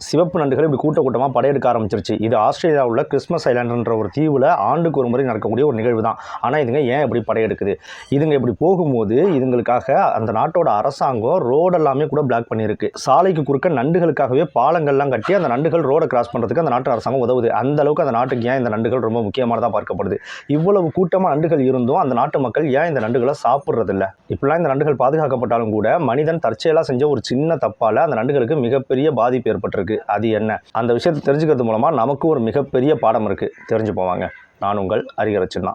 சிவப்பு நண்டுகள் இப்படி கூட்டமாக படையெடுக்க ஆரம்பிச்சிருச்சு. இது ஆஸ்திரேலியாவில் உள்ள கிறிஸ்மஸ் ஐலாண்டுன்ற ஒரு தீவில் ஆண்டுக்கு ஒரு முறை நடக்கக்கூடிய ஒரு நிகழ்வு தான். ஆனால் இதுங்க ஏன் இப்படி படையெடுக்குது? இதுங்க இப்படி போகும்போது இதுங்களுக்காக அந்த நாட்டோட அரசாங்கம் ரோடெல்லாமே கூட பிளாக் பண்ணியிருக்கு. சாலைக்கு குறுக்க நண்டுகளுக்காகவே பாலங்கள்லாம் கட்டி அந்த நண்டுகள் ரோடை கிராஸ் பண்ணுறதுக்கு அந்த நாட்டு அரசாங்கம் உதவுது. அந்த அளவுக்கு அந்த நாட்டுக்கு ஏன் இந்த நண்டுகள் ரொம்ப முக்கியமானதாக பார்க்கப்படுது? இவ்வளவு கூட்டமாக நண்டுகள் இருந்தும் அந்த நாட்டு மக்கள் ஏன் இந்த நண்டுகளை சாப்பிட்றதில்ல? இப்படிலாம் இந்த நண்டுகள் பாதுகாக்கப்பட்டாலும் கூட மனிதன் தற்செயலாக செஞ்ச ஒரு சின்ன தப்பால் அந்த நண்டுகளுக்கு மிகப்பெரிய பாதிப்பு ஏற்பட்டிருக்கு. அது என்ன? அந்த விஷயத்தை தெரிஞ்சுக்கிறது மூலமா நமக்கு ஒரு மிகப்பெரிய பாடம் இருக்கு. தெரிஞ்சு போவாங்க. நான் உங்கள் ஹரிஹரன்.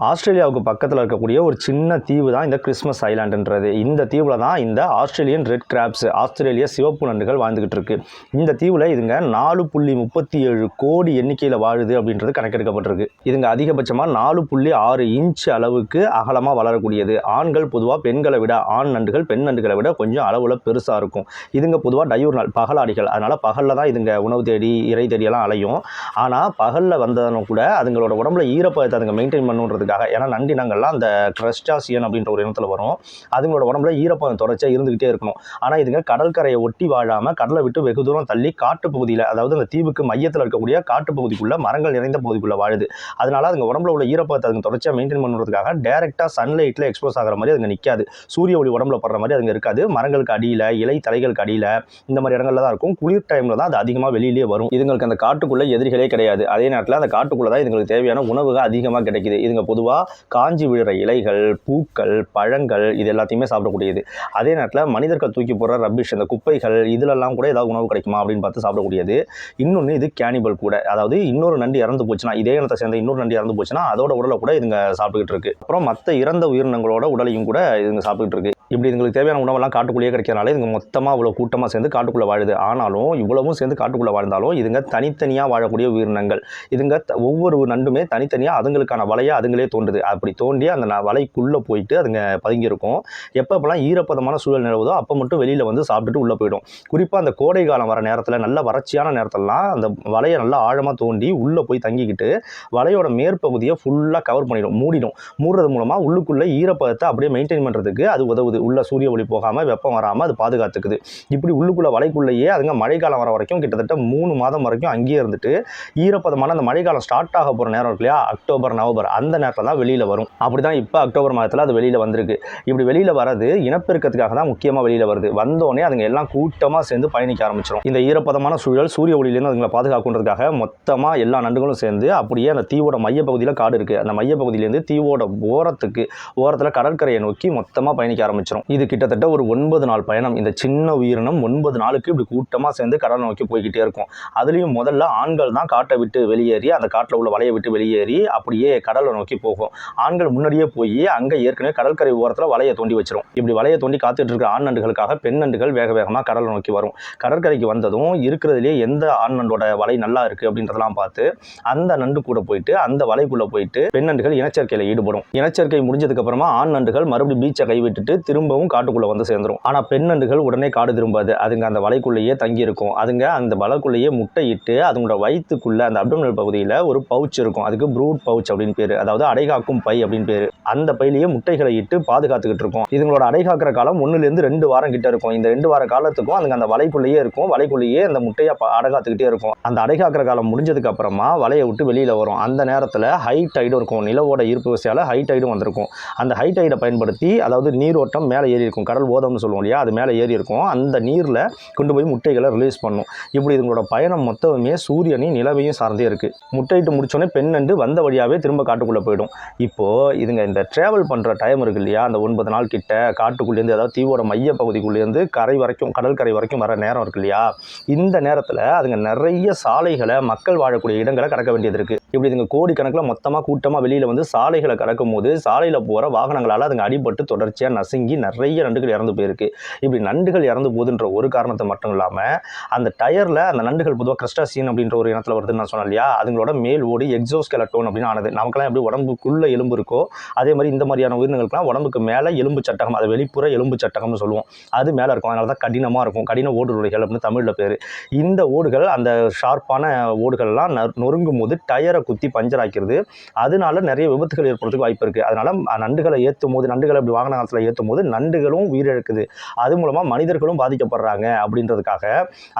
ஆஸ்திரேலியாவுக்கு பக்கத்தில் இருக்கக்கூடிய ஒரு சின்ன தீவு தான் இந்த கிறிஸ்மஸ் ஐலாண்டுன்றது. இந்த தீவில் தான் இந்த ஆஸ்திரேலியன் ரெட் கிராப்ஸ், ஆஸ்திரேலிய சிவப்பு நண்டுகள் வாழ்ந்துகிட்டு இருக்கு. இந்த தீவில் இதுங்க 4.37 கோடி எண்ணிக்கையில் வாழுது அப்படின்றது கணக்கெடுக்கப்பட்டிருக்கு. இதுங்க அதிகபட்சமாக 4.6 இன்ச் அளவுக்கு அகலமாக வளரக்கூடியது. ஆண்கள் பொதுவாக பெண்களை விட, ஆண் நண்டுகள் பெண் நண்டுகளை விட கொஞ்சம் அளவில் பெருசாக இருக்கும். இதுங்க பொதுவாக டயூர்னல், பகலாடிகள். அதனால் பகலில் தான் இதுங்க உணவு தேடி இறை தேடியெல்லாம் அலையும். ஆனால் பகலில் வந்ததும் கூட அதுங்களோட உடம்புல ஈரப்பதத்தை அதுங்க மெயின்டைன் பண்ணுன்றது. ஏன்னா நண்டினங்கள்லாம் அந்த கிரஸ்டாசியன் அப்படின்ற ஒரு இனத்தில் வரும். அதுங்களோட உடம்புல ஈரப்பதம் தொடர்ச்சியாக இருந்துகிட்டே இருக்கணும். ஆனால் இதுங்க கடற்கரையை ஒட்டி வாழாமல் கடலை விட்டு வெகு தூரம் தள்ளி காட்டு பகுதியில், அதாவது அந்த தீவுக்கு மையத்தில் இருக்கக்கூடிய காட்டு பகுதிக்குள்ள மரங்கள் நிறைந்த பகுதிக்குள்ள வாழுது. அதனால அதுங்க உடம்புல உள்ள ஈரப்பதத்தை அதுங்க தொடர்ச்சியாக மெயின்டைன் பண்ணுறதுக்காக டைரெக்டாக சன்லைட்டில் எக்ஸ்போஸ் ஆகிற மாதிரி அதுங்க நிற்காது. சூரிய ஒளி உடம்புல படுற மாதிரி அதுங்க இருக்காது. மரங்களுக்கு அடியில், இலை தலைகளுக்கு அடியில், இந்த மாதிரி இடங்கள்ல தான் இருக்கும். குளிர் டைமில் தான் அது அதிகமாக வெளியிலேயே வரும். இதுங்களுக்கு அந்த காட்டுக்குள்ளே எதிரிகளே கிடையாது. அதே நேரத்தில் அந்த காட்டுக்குள்ளே தான் இதுங்களுக்கு தேவையான உணவுகள் அதிகமாக கிடைக்குது. இதுங்க பொதுவாக காஞ்சி விழுற இலைகள், பூக்கள், பழங்கள் இது எல்லாத்தையுமே சாப்பிடக்கூடியது. அதே நேரத்தில் மனிதர்கள் தூக்கி போடுற ரப்பிஷ், இந்த குப்பைகள் இதிலெல்லாம் கூட ஏதாவது உணவு கிடைக்குமா அப்படின்னு பார்த்து சாப்பிடக்கூடியது. இன்னொன்று இது கேனிபல் கூட. அதாவது இன்னொரு நண்டு இறந்து போச்சுன்னா, இதே இனத்தை சேர்ந்த இன்னொரு நண்டு இறந்து போச்சுன்னா அதோட உடலை கூட இதுங்க சாப்பிட்டுக்கிட்டு இருக்கு. அப்புறம் மற்ற இறந்த உயிரினங்களோட உடலையும் கூட இதுங்க சாப்பிட்டுக்கிட்டு இருக்கு. இப்படி இதுங்களுக்கு தேவையான உணவெல்லாம் காட்டுக்குள்ளேயே கிடைக்கிறனால இதுங்க மொத்தமாக இவ்வளோ கூட்டமாக சேர்ந்து காட்டுக்குள்ளே வாழுது. ஆனாலும் இவ்வளவும் சேர்ந்து காட்டுக்குள்ளே வாழ்ந்தாலும் இதுங்க தனித்தனியாக வாழக்கூடிய உயிரினங்கள். இதுங்க ஒவ்வொரு நண்டுமே தனித்தனியாக அதுங்களுக்கான வலையை அதுங்களே தோண்டுது. அப்படி தோண்டி அந்த வலைக்குள்ளே போயிட்டு அதுங்க பதுங்கியிருக்கும். எப்பப்பெல்லாம் ஈரப்பதமான சூழல் நிலவுதோ அப்போ மட்டும் வெளியில் வந்து சாப்பிட்டுட்டு உள்ளே போயிடும். குறிப்பாக அந்த கோடை காலம் வர நேரத்தில், நல்ல வறட்சியான நேரத்திலலாம் அந்த வலையை நல்லா ஆழமாக தோண்டி உள்ளே போய் தங்கிக்கிட்டு வலையோட மேற்பகுதியை ஃபுல்லாக கவர் பண்ணிடும், மூடிடும். மூடுறது மூலமாக உள்ளுக்குள்ளே ஈரப்பதத்தை அப்படியே மெயின்டைன் பண்ணுறதுக்கு அது உதவுது. உள்ள சூரிய ஒளி போகாமல் வெப்பம் வராமல் அது பாதுகாத்துக்குது. இப்படி உள்ளுக்குள்ள வலைக்குள்ளேயே அதுங்க மழைக்காலம் வர வரைக்கும் கிட்டத்தட்ட 3 மாதம் வரைக்கும் அங்கேயே இருந்துட்டு ஈரப்பதமான அந்த மழைக்காலம் ஸ்டார்ட் ஆக போகிற நேரம் இருக்கு இல்லையா, அக்டோபர் நவம்பர், அந்த நேரத்தில் தான் வெளியில் வரும். அப்படி தான் இப்போ அக்டோபர் மாதத்தில் அது வெளியில் வந்திருக்கு. இப்படி வெளியில் வரது இனப்பெருக்கத்துக்காக தான் முக்கியமாக வெளியில் வருது. வந்தோடனே அதுங்க எல்லாம் கூட்டமாக சேர்ந்து பயணிக்க ஆரம்பிச்சிடும். இந்த ஈரப்பதமான சூழல் சூரிய ஒளியிலேருந்து அதுங்களை பாதுகாக்குன்றதுக்காக மொத்தமாக எல்லா நண்டுகளும் சேர்ந்து அப்படியே அந்த தீவோட மையப்பகுதியில் காடு இருக்குது, அந்த மையப்பகுதியிலேருந்து தீவோட ஓரத்தில் கடற்கரையை நோக்கி மொத்தமாக பயணிக்க ஆரம்பிச்சிடும். இது கிட்டத்தட்ட ஒரு 9 நாள் பயணம். இந்த சின்ன உயிரினம் 9 நாளுக்கு இப்படி கூட்டமாக சேர்ந்து கடலை நோக்கி போய்கிட்டே இருக்கும். அதுலேயும் முதல்ல ஆண்கள் தான் காட்டை விட்டு வெளியேறி, அந்த காட்டில் உள்ள வலையை விட்டு வெளியேறி அப்படியே கடலை நோக்கி போகும். ஆண்கள் முன்னாடியே போய் அங்கே ஏற்கனவே கடற்கரை ஓரத்தில் வலையை தோண்டி வச்சிரும். இப்படி வலையை தோண்டி காத்துட்டு இருக்கிற ஆண் நண்டுகளுக்காக பெண் நண்டுகள் வேக வேகமாக கடலை நோக்கி வரும். கடற்கரைக்கு வந்ததும் இருக்கிறதுலேயே எந்த ஆண் நண்டோட வலை நல்லா இருக்குது அப்படின்றதெல்லாம் பார்த்து அந்த நண்டு கூட போயிட்டு அந்த வலைக்குள்ளே போயிட்டு பெண் நண்டுகள் இனச்சேர்க்கையில் ஈடுபடும். இனச்சேர்க்கை முடிஞ்சதுக்கு அப்புறமா ஆண் நண்டுகள் மறுபடியும் பீச்சை கைவிட்டுட்டு திரும்பவும் காட்டுக்குள்ளே வந்து சேர்ந்துடும். ஆனால் பெண் நண்டுகள் உடனே காடு திரும்பாது. அதுங்க அந்த வலைக்குள்ளேயே தங்கி இருக்கும். அதுங்க அந்த வலைக்குள்ளேயே முட்டையிட்டு அதனோட வயிற்றுக்குள்ள அந்த அப்டோமினல் பகுதியில் ஒரு பவுச் இருக்கும். அதுக்கு ப்ரூட் பவுச் அப்படின்னு பேர், அதாவது அடைகாக்கும் பை அப்படின்னு பேர். அந்த பையிலேயே முட்டைகளை இட்டு பாதுகாத்துக்கிட்டு இருக்கும். இதுங்களோட அடைகாக்கிற காலம் 1-2 வாரம் கிட்ட இருக்கும். இந்த 2 வார காலத்துக்கும் அதுங்க அந்த வலைக்குள்ளேயே இருக்கும். வலைக்குள்ளேயே அந்த முட்டையை அடைகாத்துக்கிட்டே இருக்கும். அந்த அடைகாக்கிற காலம் முடிஞ்சதுக்கு அப்புறமா வலையை விட்டு வெளியில் வரும். அந்த நேரத்தில் ஹை டைடும் இருக்கும். நிலவோட ஈர்ப்பு விசையால் ஹை டைடும் வந்திருக்கும். அந்த ஹை டைடை பயன்படுத்தி, அதாவது நீரோட்டம் மேலே ஏறி இருக்கும், கடல் ஓதம்னு சொல்லுவோம் இல்லையா, அது மேலே ஏறி இருக்கும். அந்த நீரில் கொண்டு போய் முட்டைகளை ரிலீஸ் பண்ணும். இப்படி இதுங்களோட பயணம் மொத்தமே சூரியனையும் நிலவையும் சார்ந்தே இருக்குது. முட்டையிட்டு முடிச்சோடனே பெண் நண்டு வந்த வழியாகவே திரும்ப காட்டுக்குள்ளே போயிடும். இப்போது இதுங்க இந்த ட்ராவல் பண்ணுற டைம் இருக்கு இல்லையா, அந்த 9 நாள் கிட்ட காட்டுக்குள்ளேருந்து, அதாவது தீவோட மைய பகுதிக்குள்ளேருந்து கரை வரைக்கும், கடற்கரை வரைக்கும் வர நேரம் இருக்கு இல்லையா, இந்த நேரத்தில் அதுங்க நிறைய சாலைகளை, மக்கள் வாழக்கூடிய இடங்களை கடக்க வேண்டியது இருக்குது. இப்படி இதுங்க கோடிக்கணக்கில் மொத்தமாக கூட்டமாக வெளியில் வந்து சாலைகளை கடக்கும் போது சாலையில் போகிற வாகனங்களால் அதுங்க அடிபட்டு தொடர்ச்சியாக நசுங்கி நிறைய நண்டுகள் இறந்து போயிருக்கு. இப்படி நண்டுகள் இறந்து போகுதுன்ற ஒரு காரணத்தை மட்டும் இல்லாமல் அந்த டயரில் அந்த நண்டுகள் பொதுவாக கிரஸ்டாசியன் அப்படின்ற ஒரு இனத்தில் வருதுன்னு நான் சொன்னேன் இல்லையா, அதுங்களோட மேல் ஓடி எக்ஸோஸ்கெலட்டோன் அப்படின்னு ஆனது. நமக்கெல்லாம் எப்படி உடம்புக்குள்ளே எலும்பு இருக்கோ அதே மாதிரி இந்த மாதிரியான உயிரினங்களுக்குலாம் உடம்புக்கு மேலே எலும்பு சட்டகம், அது வெளிப்புற எலும்பு சட்டகம்னு சொல்லுவோம், அது மேலே இருக்கும். அதனால தான் கடினமாக இருக்கும், கடின ஓடுருளைகள் அப்படின்னு தமிழில் பேர். இந்த ஓடுகள், அந்த ஷார்ப்பான ஓடுகள்லாம் நொறுங்கும் போது டயரை டயரை குத்தி பஞ்சர் ஆக்கிறது. அதனால நிறைய விபத்துகள் ஏற்படுறதுக்கு வாய்ப்பு இருக்குது. அதனால் நண்டுகளை ஏற்றும் போது நண்டுகளை அப்படி வாகன காலத்தில் ஏற்றும் போது நண்டுகளும் உயிரிழக்குது. அது மூலமாக மனிதர்களும் பாதிக்கப்படுறாங்க. அப்படின்றதுக்காக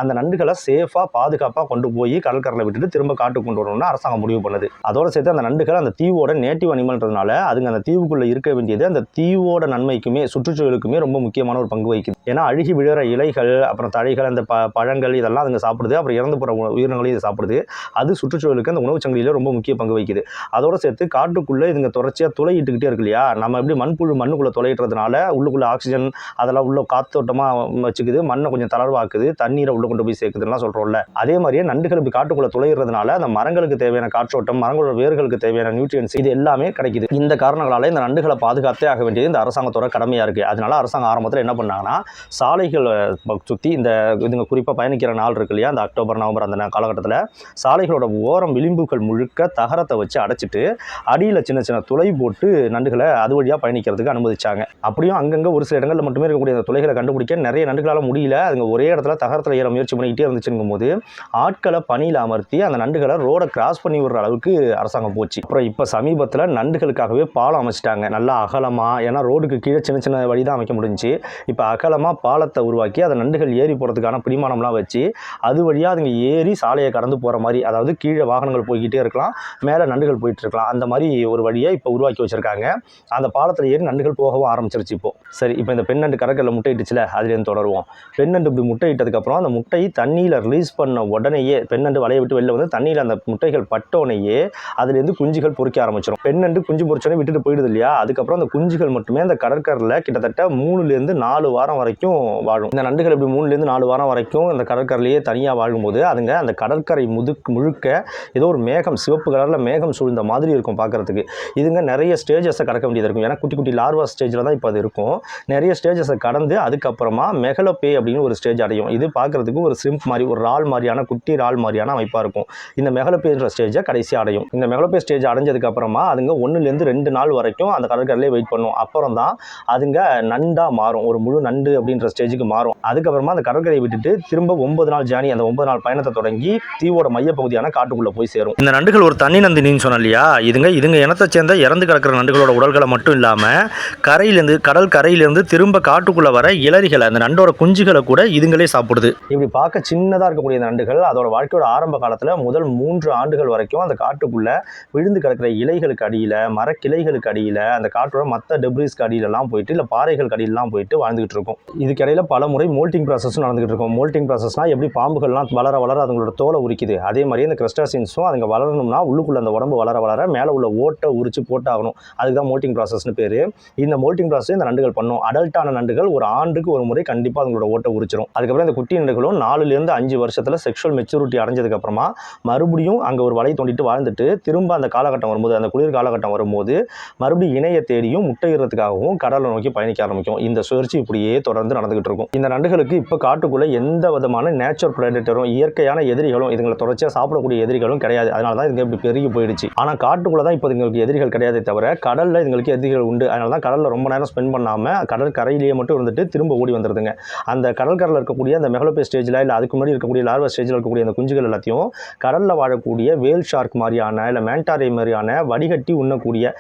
அந்த நண்டுகளை சேஃபாக பாதுகாப்பாக கொண்டு போய் கடற்கரையில் விட்டுட்டு திரும்ப காட்டுக்கு கொண்டு வரணும்னு அரசாங்கம் முடிவு பண்ணுது. அதோடு சேர்த்து அந்த நண்டுகள் அந்த தீவோட நேட்டிவ் அனிமல்ன்றதுனால அதுங்க அந்த தீவுக்குள்ளே இருக்க வேண்டியது அந்த தீவோட நன்மைக்குமே சுற்றுச்சூழலுக்குமே ரொம்ப முக்கியமான ஒரு பங்கு வகிக்குது. ஏன்னா அழுகி விழுற இலைகள், அப்புறம் தழைகள், அந்த பழங்கள் இதெல்லாம் அதுங்க சாப்பிடுது. அப்புறம் இறந்து போகிற உயிரினங்களையும் இது சாப்பிடுது. அது சுற்றுச்சூழலுக்கு அந்த உணவு சங்கிலியில் ரொம்ப முக்கிய பங்கு வகிக்குது. அதோடு சேர்த்து காட்டுக்குள்ளே இதுங்க தொடர்ச்சியாக துளையிட்டுக்கிட்டே இருக்கு இல்லையா, நம்ம எப்படி மண்ணுக்குள்ளே துளையிடுறதுனால உள்ளுக்குள்ளே ஆக்சிஜன் அதெல்லாம் உள்ள காத்தோட்டமாக வச்சுக்குது, மண்ணை கொஞ்சம் தளர்வாக்குது, தண்ணீரை உள்ள கொண்டு போய் சேர்க்குதுலாம் சொல்கிறோம்ல. அதே மாதிரியே நண்டுகள் இப்படி காட்டுக்குள்ளே துளையிறதுனால அந்த மரங்களுக்கு தேவையான காற்றோட்டம், மரங்களோட வேர்களுக்கு தேவையான நியூட்ரியன்ஸ் இது எல்லாமே கிடைக்குது. இந்த காரணங்களால் இந்த நண்டுகளை பாதுகாத்தே ஆக வேண்டியது இந்த அரசாங்கத்தோட கடமையாக இருக்குது. அதனால அரசாங்கம் ஆரம்பத்தில் என்ன பண்ணாங்கன்னா, சாலைகளை சுற்றி இந்த இதுங்க குறிப்பாக பயணிக்கிற நாள் இருக்கு இல்லையா, அந்த அக்டோபர் நவம்பர் அந்த காலகட்டத்தில் சாலைகளோட ஓரம் விளிம்புகள் முழுக்க தகரத்தை வச்சு அடைச்சிட்டு அடியில் சின்ன சின்ன துளை போட்டு நண்டுகளை அது வழியாக பயணிக்கிறதுக்கு அனுமதிச்சாங்க. அப்படியும் அங்கங்கே ஒரு சில இடங்களில் மட்டுமே இருக்கக்கூடிய அந்த துளைகளை கண்டுபிடிக்க நிறைய நண்டுகளால் முடியல. அதுங்க ஒரே இடத்துல தகரத்தில் ஏற முயற்சி பண்ணிக்கிட்டே இருந்துச்சுங்கும் போது ஆட்களை பணியில் அமர்த்தி அந்த நண்டுகளை ரோடை கிராஸ் பண்ணி விடுற அளவுக்கு அரசாங்கம் போச்சு. அப்புறம் இப்போ சமீபத்தில் நண்டுகளுக்காகவே பாலம் அமைச்சிட்டாங்க, நல்லா அகலமாக. ஏன்னா ரோடுக்கு கீழே சின்ன சின்ன வழி தான் அமைக்க முடிஞ்சு. இப்போ அகலமாக பாலத்தை உருவாக்கி அதை நண்டுகள் ஏறி போகிறதுக்கான பிடிமானம்லாம் வச்சு அது வழியாக அதுங்க ஏறி சாலையை கடந்து போகிற மாதிரி, அதாவது கீழே வாகனங்கள் போய்கிட்டே இருக்கலாம், மேலே நண்டுகள் போயிட்டு இருக்கலாம், அந்த மாதிரி ஒரு வழியை இப்போ உருவாக்கி வச்சுருக்காங்க. அந்த பாலத்தில் ஏறி நண்டுகள் போகவும் ஆரம்பிச்சிருச்சு இப்போ. சரி, இப்போ இந்த பெண் நண்டு கடற்கரையில் முட்டையிட்டுச்சுல, அதுலேருந்து தொடருவோம். பெண் நண்டு இப்படி முட்டையிட்டதுக்கப்புறம் அந்த முட்டை தண்ணியில் ரிலீஸ் பண்ண உடனேயே பெண் நண்டு வலையை விட்டு வெளில வந்து தண்ணியில் அந்த முட்டைகள் பட்டோனையே அதுலேருந்து குஞ்சுகள் பொறிக்க ஆரம்பிச்சிடும். பெண் நண்டு குஞ்சு பொறிச்சோன்னே விட்டுட்டு போயிடுது இல்லையா, அதுக்கப்புறம் அந்த குஞ்சுகள் மட்டுமே அந்த கடற்கரையில் கிட்டத்தட்ட 3-4 வாரம் வரைக்கும் வாழும். இந்த நண்டுகள் இப்படி 3-4 வாரம் வரைக்கும் இந்த கடற்கரையிலேயே தனியாக வாழும்போது அதுங்க அந்த கடற்கரை முழுக்க ஏதோ ஒரு மேகம், சிவப்பு கலரில் மேகம் சூழ்ந்த மாதிரி இருக்கும் பார்க்குறதுக்கு. இதுங்க நிறைய ஸ்டேஜஸை கடக்க வேண்டியது இருக்கும். ஏன்னா குட்டி குட்டி லார்வா ஸ்டேஜில் தான் இப்போ அது இருக்கும். நிறைய ஸ்டேஜஸை கடந்து அதுக்கப்புறமா மெகலோபே அப்படின்னு ஒரு ஸ்டேஜ் அடையும். இது பார்க்குறதுக்கு ஒரு ஷ்ரிம்ப் மாதிரி, ஒரு ரால் மாதிரியான, குட்டி ரால் மாதிரியான அமைப்பாக இருக்கும். இந்த மெகலோபேன்ற ஸ்டேஜை கடைசியாக அடையும். இந்த மெகலோபே ஸ்டேஜ் அடைஞ்சதுக்கப்புறமா அதுங்க 1-2 நாள் வரைக்கும் அந்த கடற்கரையிலே வெயிட் பண்ணும். அப்புறம் தான் அதுங்க நண்டாக மாறும், ஒரு முழு நண்டு அப்படின்ற ஸ்டேஜுக்கு மாறும். அதுக்கப்புறமா அந்த கடற்கரையை விட்டுட்டு திரும்ப 9 நாள் ஜேர்னி, அந்த 9 நாள் பயணத்தை தொடங்கி தீவோட மையப்பகுதியான காட்டுக்குள்ளே போய் சேரும். இந்த நண்டுகள் ஒரு தனி நந்தினின்னு சொன்ன இல்லையா, இதுங்க இனத்தை சேர்ந்த இறந்து கிடக்கிற நண்டுகளோட உடல்களை மட்டும் இல்லாமல் கடல் கரையிலேருந்து திரும்ப காட்டுக்குள்ளே வர இளரிகளை, அந்த நண்டோட குஞ்சுகளை கூட இதுங்களே சாப்பிடுது. இப்படி பார்க்க சின்னதாக இருக்கக்கூடிய நண்டுகள் அதோட வாழ்க்கையோட ஆரம்ப காலத்தில் முதல் 3 ஆண்டுகள் வரைக்கும் அந்த காட்டுக்குள்ளே விழுந்து கிடக்கிற இலைகளுக்கு அடியில், மரக்கிளைகளுக்கு அடியில், அந்த காட்டோட மற்ற டெப்ரிஸ்க்கு அடியிலலாம் போயிட்டு, இல்லை பாறைகளுக்கு அடியிலலாம் போயிட்டு வாழ்ந்துகிட்டு இருக்கும். இதுக்கிடையில் பல முறை மோல்ட்டிங் ப்ராசஸும் நடந்துகிட்டு இருக்கும். மோல்ட்டிங் ப்ராசஸ்னால் எப்படி பாம்புகள்லாம் வளர அதுங்களோட தோலை உரிக்குது, அதே மாதிரி இந்த கிரஸ்டாசியன்ஸும் அதுங்க வளரணும்னா உள்ளுக்குள்ள அந்த உடம்பு வளர மேலே உள்ள ஓட்டை உரிச்சு போட்டாகணும். அதுக்கு தான் மோல்ட்டிங் ப்ராசஸ்னு பேர். இந்த மோல்ட்டிங் ப்ராசஸ் இந்த நண்டுகள் பண்ணும். அடல்ட்டான நண்டுகள் ஒரு ஆண்டுக்கு ஒரு முறை கண்டிப்பாக அதுங்களோட ஓட்டை உரிச்சிடும். அதுக்கப்புறம் இந்த குட்டி நண்டுகளும் 4-5 வருஷத்தில் செக்ஷுவல் மெச்சூரிட்டி அடைஞ்சதுக்கப்புறமா மறுபடியும் அங்கே ஒரு வலை தோண்டிட்டு வாழ்ந்துட்டு திரும்ப அந்த காலகட்டம் வரும்போது, அந்த குளிர் காலகட்டம் வரும்போது மறுபடியும் இணைய தேடியும் முட்டையிறதுக்காகவும் கடலை நோக்கி பயணிக்க ஆரம்பிக்கும். இந்த சுழற்சி இப்படியே தொடர்ந்து நடந்துகிட்டு இருக்கும். இந்த நண்டுகளுக்கு இப்போ காட்டுக்குள்ளே எந்த விதமான நேச்சுரல் பிரெடேட்டரும், இயற்கையான எதிரிகளும், இதுங்களை தொடர்ச்சியாக சாப்பிடக்கூடிய எதிரிகளும் கிடையாது. அதனால தான் இதுங்க இப்படி பெருகி போயிடுச்சு. ஆனால் காட்டுக்குள்ளே தான் இப்போ இதுங்களுக்கு எதிரிகள் கிடையாதே தவிர கடலில் இதுங்களுக்கு எதிரிகள் உண்டு. அதனால தான் கடலில் ரொம்ப நேரம் ஸ்பெண்ட் பண்ணாமல் கடற்கரையிலேயே மட்டும் இருந்துட்டு திரும்ப ஓடி வந்துடுதுங்க. அந்த கடற்கரையில் இருக்கக்கூடிய அந்த மெகலோபே ஸ்டேஜில், இல்லை அதுக்கு முன்னாடி இருக்கக்கூடிய லார்வா ஸ்டேஜில் இருக்கக்கூடிய அந்த குஞ்சுகள் எல்லாத்தையும் கடலில் வாழக்கூடிய வேல் ஷார்க் மாதிரியான, இல்லை மேண்டாரே மாதிரியான வடிகட்டி உண்ணக்கூடிய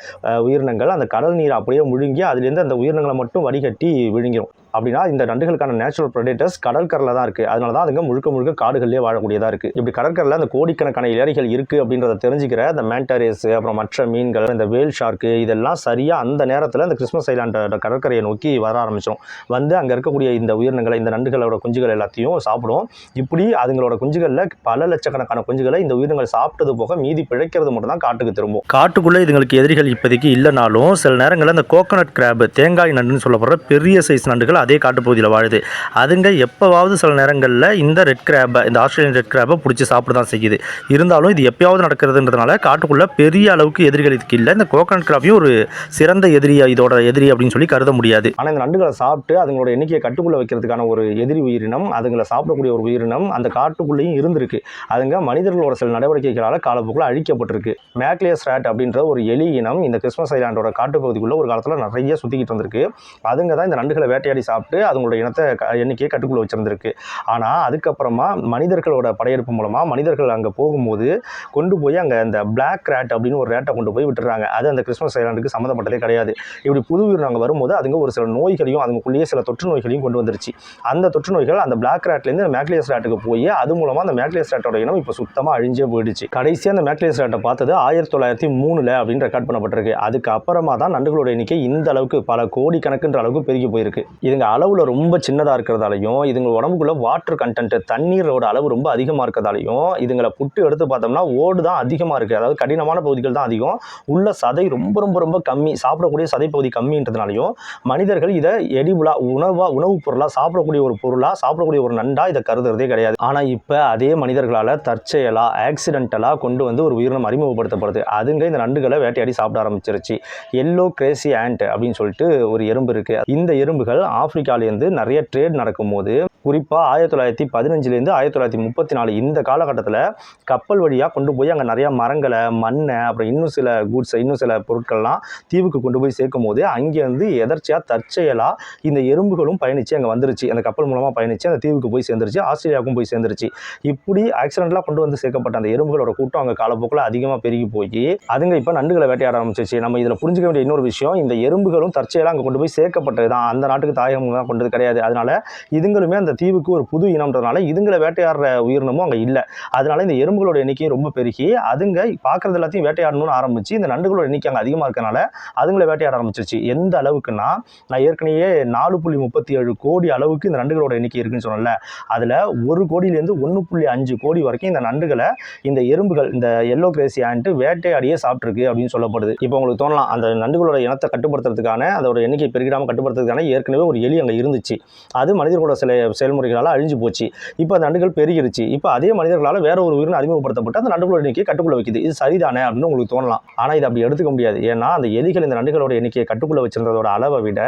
உயிரினங்கள் அந்த கடல் நீரை அப்படியே முழுங்கி அதுலேருந்து அந்த உயிரினங்களை மட்டும் வடிகட்டி விழுங்கிடும். அப்படின்னா இந்த நண்டுகளுக்கான நேச்சுரல் ப்ரெடேட்டர்ஸ் கடற்கரையில் தான் இருக்குது. அதனால தான் அதுங்க முழுக்க கடல்களே வாழக்கூடியதாக இருக்குது. இப்படி கடற்கரையில் அந்த கோடிக்கணக்கான இளரிகள் இருக்குது அப்படின்றத தெரிஞ்சுக்கிற இந்த மேண்டாரேஸ், அப்புறம் மற்ற மீன்கள், இந்த வேல் ஷார்க்கு இதெல்லாம் சரியாக அந்த நேரத்தில் இந்த கிறிஸ்மஸ் ஐலாண்ட் கடற்கரையை நோக்கி வர ஆரம்பிச்சிடும். வந்து அங்கே இருக்கக்கூடிய இந்த உயிரினங்களை, இந்த நண்டுகளோட குஞ்சுகள் எல்லாத்தையும் சாப்பிடும். இப்படி அதுங்களோட குஞ்சுகளில் பல லட்சக்கணக்கான குஞ்சுகளை இந்த உயிரினங்கள் சாப்பிட்டது போக மீதி பிழைக்கிறது மட்டும் தான் காட்டுக்கு திரும்பும். காட்டுக்குள்ளே இதுங்களுக்கு எதிரிகள் இப்போதைக்கு இல்லைனாலும் சில நேரங்களில் இந்த கோகனட் கிராப், தேங்காய் நண்டுன்னு சொல்லப்படுற பெரிய சைஸ் நண்டுகள் அதே காட்டுப்பகுதியில் வாழுது. அதுங்க எப்போவாவது சில நேரங்களில் இந்த ரெட் கிராப்பை, இந்த ஆஸ்திரேலியன் ரெட் கிராப்பை பிடிச்சி சாப்பிட தான் செய்யுது. இருந்தாலும் இது எப்பயாவது நடக்கிறதுன்றதுனால காட்டுக்குள்ளே பெரிய அளவுக்கு எதிரிகள் இதுக்கு இல்லை. இந்த கோகனட் கிராப்பையும் ஒரு சிறந்த இதோட எதிரி அப்படின்னு சொல்லி கருத முடியாது. ஆனால் இந்த நண்டுகளை சாப்பிட்டு அதுங்களோட எண்ணிக்கையை கட்டுக்குள்ளே வைக்கிறதுக்கான ஒரு எதிரி உயிரினம், அதுங்களை சாப்பிடக்கூடிய ஒரு உயிரினம் அந்த காட்டுக்குள்ளேயும் இருந்திருக்கு. அதுங்க மனிதர்களோட சில நடவடிக்கைகளால் காலப்போக்கில் அழிக்கப்பட்டிருக்கு. மேக்லியஸ் ரேட் அப்படின்ற ஒரு எலி இனம் இந்த கிறிஸ்மஸ் ஐலாண்டோட காட்டுப்பகுதிக்குள்ளே ஒரு காலத்தில் நிறைய சுற்றிக்கிட்டு இருந்திருக்கு. அதுங்க தான் இந்த நண்டுகளை வேட்டையாடி சாப்பிட்டு அதங்களோட எண்ணிக்கையை கட்டுக்குள்ளே வச்சுருந்துருக்கு. ஆனால் அதுக்கப்புறமா மனிதர்களோட படையெடுப்பு மூலமாக மனிதர்கள் அங்கே போகும்போது கொண்டு போய் அங்கே அந்த பிளாக் ரேட் அப்படின்னு ஒரு ரேட்டை கொண்டு போய் விட்டுறாங்க. அது அந்த கிறிஸ்மஸ் ஐலாண்டுக்கு சம்மந்தப்பட்டதே கிடையாது. இப்படி புது உயிரினங்கள் வரும்போது அதுங்க ஒரு சில நோய்களையும் அதுக்குள்ளேயே சில தொற்று நோய்களையும் கொண்டு வந்துருச்சு. அந்த தொற்று நோய்கள் அந்த பிளாக் ரேட்லேருந்து மேக்லியஸ் ரேட்டுக்கு போய் அது மூலமாக அந்த மேக்லியஸ் ரேட்டோட இனம் இப்போ சுத்தமாக அழிஞ்சே போயிடுச்சு. கடைசியாக அந்த மேக்லியஸ் ரேட்டை பார்த்தது 1903 அப்படின்னு ரெக்கார்ட் பண்ணப்பட்டிருக்கு. அதுக்கு அப்புறமா தான் நண்டுகளோட எண்ணிக்கை இந்த அளவுக்கு பல கோடி கணக்குன்ற அளவுக்கு பெருகி போயிருக்கு. இதுங்க அளவில் ரொம்ப சின்னதாக இருக்கிறதாலையும் இதுங்க உடம்புக்குள்ள வாட்டர் கண்டென்ட் தண்ணீரோட அளவு ரொம்ப அதிகமாக இருக்கிறதாலையும் இதுங்களை புட்டு எடுத்து பார்த்தோம்னா ஓடு தான் அதிகமாக இருக்குது. அதாவது கடினமான பகுதிகள் தான் அதிகம். உள்ள சதை ரொம்ப ரொம்ப ரொம்ப கம்மி. சாப்பிடக்கூடிய சதை பகுதி கம்மின்றதுனாலையும் மனிதர்கள் இதை உணவுப் பொருளாக சாப்பிடக்கூடிய ஒரு பொருளாக சாப்பிடக்கூடிய ஒரு நண்டா இதை கருதுறதே கிடையாது. ஆனால் இப்போ அதே மனிதர்களால் தற்செயலாக ஆக்சிடென்டலாக கொண்டு வந்து ஒரு உயிரினம் அறிமுகப்படுத்தப்படுது. அதுங்க இந்த நண்டுகளை வேட்டையாடி சாப்பிட ஆரம்பிச்சிருச்சு. எல்லோ கிரேசி ஆண்ட் அப்படின்னு சொல்லிட்டு ஒரு எறும்பு இருக்குது. இந்த எறும்புகள் ஆப்பிரிக்காலேருந்து நிறைய ட்ரேட் நடக்கும்போது குறிப்பாக 1915 1934 இந்த காலகட்டத்தில் கப்பல் வழியாக கொண்டு போய் அங்கே நிறையா மரங்களை மண்ணை அப்புறம் இன்னும் சில பொருட்கள்லாம் தீவுக்கு கொண்டு போய் சேர்க்கும் போது அங்கேருந்து எதர்ச்சியாக தற்செயலாக இந்த எறும்புகளும் பயணித்து அங்கே வந்துருச்சு. அந்த கப்பல் மூலமாக பயணித்து அந்த தீவுக்கு போய் சேர்ந்துருச்சு. ஆஸ்திரேலியாவுக்கும் போய் சேர்ந்துருச்சு. இப்படி ஆக்சிடென்ட்லாம் கொண்டு வந்து சேர்க்கப்பட்ட அந்த எறும்புகளோட கூட்டம் அங்கே காலப்போக்கில் அதிகமாக பெருகி போய் அதுங்க இப்போ நண்டுகளை வேட்டையாட ஆரம்பிச்சிச்சு. நம்ம இதில் புரிஞ்சுக்க வேண்டிய இன்னொரு விஷயம், இந்த எறும்புகளும் தற்செயலாக அங்கே கொண்டு போய் சேர்க்கப்பட்டது தான். அந்த நாட்டுக்கு தாயகம் கொண்டது கிடையாது. அதனால இதுங்களுமே அந்த தீவுக்கு ஒரு புது இனம்ன்றதுனால இதுங்களை வேட்டையாடுற உயிரினமும் அங்கே இல்லை. அதனால இந்த எறும்புகளோட எண்ணிக்கையும் ரொம்ப பெருகி அதுங்க பார்க்குறது எல்லாத்தையும் வேட்டையாடணும்னு ஆரம்பிச்சு இந்த நண்டுகளோட எண்ணிக்கை அங்கே அதிகமாக இருக்கனால அதுங்களை வேட்டையாட ஆரம்பிச்சிருச்சு. எந்த அளவுக்குன்னா நான் ஏற்கனவே 4.37 கோடி அளவுக்கு இந்த நண்டுகளோட எண்ணிக்கை இருக்குன்னு சொன்னல, அதில் 1 கோடியிலேருந்து 1.5 கோடி வரைக்கும் இந்த நண்டுகளை இந்த எறும்புகள் இந்த எல்லோ கிரேசி ஆண்ட் வேட்டையாடியே சாப்பிட்ருக்கு அப்படின்னு சொல்லப்படுது. இப்போ உங்களுக்கு தோணலாம், அந்த நண்டுகளோட இனத்தை கட்டுப்படுத்துறதுக்கான அதோட எண்ணிக்கை பெருகிடாமல் கட்டுப்படுத்துறதுக்கான ஏற்கனவே ஒரு எலி அங்கே இருந்துச்சு. அது மனிதர்களோட சில செயல்முறைகளால் அழிஞ்சு போச்சு. இப்போ அந்த நண்டுகள் பெருகிருச்சு. இப்போ அதே மனிதர்களால் வேற ஒரு உயிரினம் அறிமுகப்படுத்தப்பட்டு அந்த நண்டுகளோட எண்ணிக்கையை கட்டுக்குள்ள வைக்குது. இது சரிதானே அப்படின்னு உங்களுக்கு தோணலாம். ஆனால் இது அப்படி எடுத்துக்க முடியாது. ஏன்னா அந்த எலிகள் இந்த நண்டுகளோட எண்ணிக்கையை கட்டுக்குள்ள வச்சிருந்ததோட அளவை விட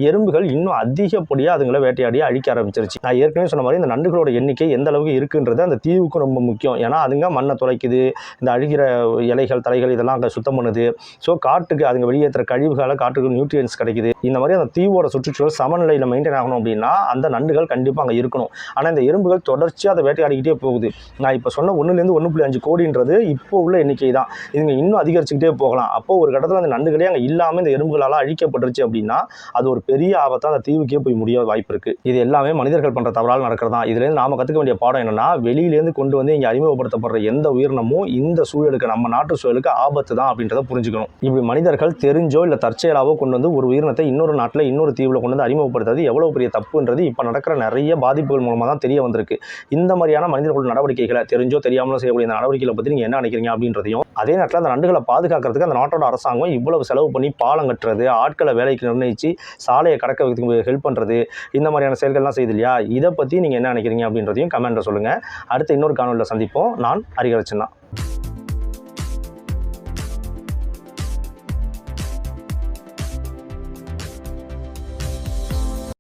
எறும்புகள் இன்னும் அதிகப்படியாக அதுங்களை வேட்டையாடி அழிக்க ஆரம்பிச்சிருச்சு. நான் ஏற்கனவே சொன்ன மாதிரி இந்த நண்டுகளோட எண்ணிக்கை எந்த அளவுக்கு இருக்குன்றது அந்த தீவுக்கும் ரொம்ப முக்கியம். ஏன்னா அதுங்க மண்ணை துளைக்குது, இந்த அழிகிற இலைகள் தலைகள் இதெல்லாம் அங்கே சுத்தம் பண்ணுது. ஸோ காட்டுக்கு அதுங்க வெளியேற்ற கழிவுகளை காட்டுக்கு நியூட்ரியன்ஸ் கிடைக்குது. இந்த மாதிரி அந்த தீவோட சுற்றுச்சூழல் சமநிலையில் மெயின்டைன் ஆகணும் அப்படின்னா அந்த நண்டுகள் கண்டிப்பாக அங்கே இருக்கணும். ஆனால் இந்த எறும்புகள் தொடர்ச்சியாக அதை வேட்டையாடிக்கிட்டே போகுது. நான் இப்போ சொன்ன 1லேருந்து 1.5 கோடின்றது இப்போ உள்ள எண்ணிக்கை தான். இதுங்க இன்னும் அதிகரிச்சுக்கிட்டே போகலாம். அப்போது ஒரு கட்டத்தில் அந்த நண்டுகளே அங்கே இல்லாமல் இந்த எறும்புகளால் அழிக்கப்பட்டுருச்சு அப்படின்னா அது ஒரு பெரிய ஆபத்தாக அந்த தீவுக்கே போய் முடிய வாய்ப்பு இருக்குது. இது எல்லாமே மனிதர்கள் பண்ணுற தவறால் நடக்கிறதா. இதுலேருந்து நாம் கற்றுக்க வேண்டிய பாடம் என்னன்னா, வெளியிலேருந்து கொண்டு வந்து இங்கே அறிமுகப்படுத்தப்படுற எந்த உயிரினமும் இந்த சூழலுக்கு நம்ம நாட்டு சூழலுக்கு ஆபத்து தான் அப்படின்றத புரிஞ்சுக்கணும். இப்படி மனிதர்கள் தெரிஞ்சோ இல்லை தற்செயலாவோ கொண்டு வந்து ஒரு உயிரினத்தை இன்னொரு நாட்டில் இன்னொரு தீவில் கொண்டு வந்து அறிமுகப்படுத்துறது எவ்வளோ பெரிய தப்புன்றது இப்போ நடக்கிற நிறைய பாதிப்புகள் மூலமாக தான் தெரிய வந்திருக்கு. இந்த மாதிரியான மனிதர்களோட நடவடிக்கைகளை தெரிஞ்சோ தெரியாமலும் செய்யக்கூடிய இந்த நடவடிக்கைகளை பற்றி நீங்கள் என்ன நினைக்கிறீங்க அப்படின்றதையும், அதே நேரத்தில் அந்த நண்டுகளை பாதுகாக்கிறதுக்கு அந்த நாட்டோட அரசாங்கம் இவ்வளவு செலவு பண்ணி பாலம் கட்டுறது, ஆட்களை வேலைக்கு நிர்ணயித்து சாலையை கடக்க வைக்கிறதுக்கு ஹெல்ப் பண்ணுறது, இந்த மாதிரியான செயல்கள்லாம் செய்யுது இல்லையா? இதை பற்றி நீங்கள் என்ன நினைக்கிறீங்க அப்படின்றதையும் கமெண்ட்டில் சொல்லுங்கள். அடுத்து இன்னொரு காணொலியில் சந்திப்போம். நான் ஹரிஹரன்.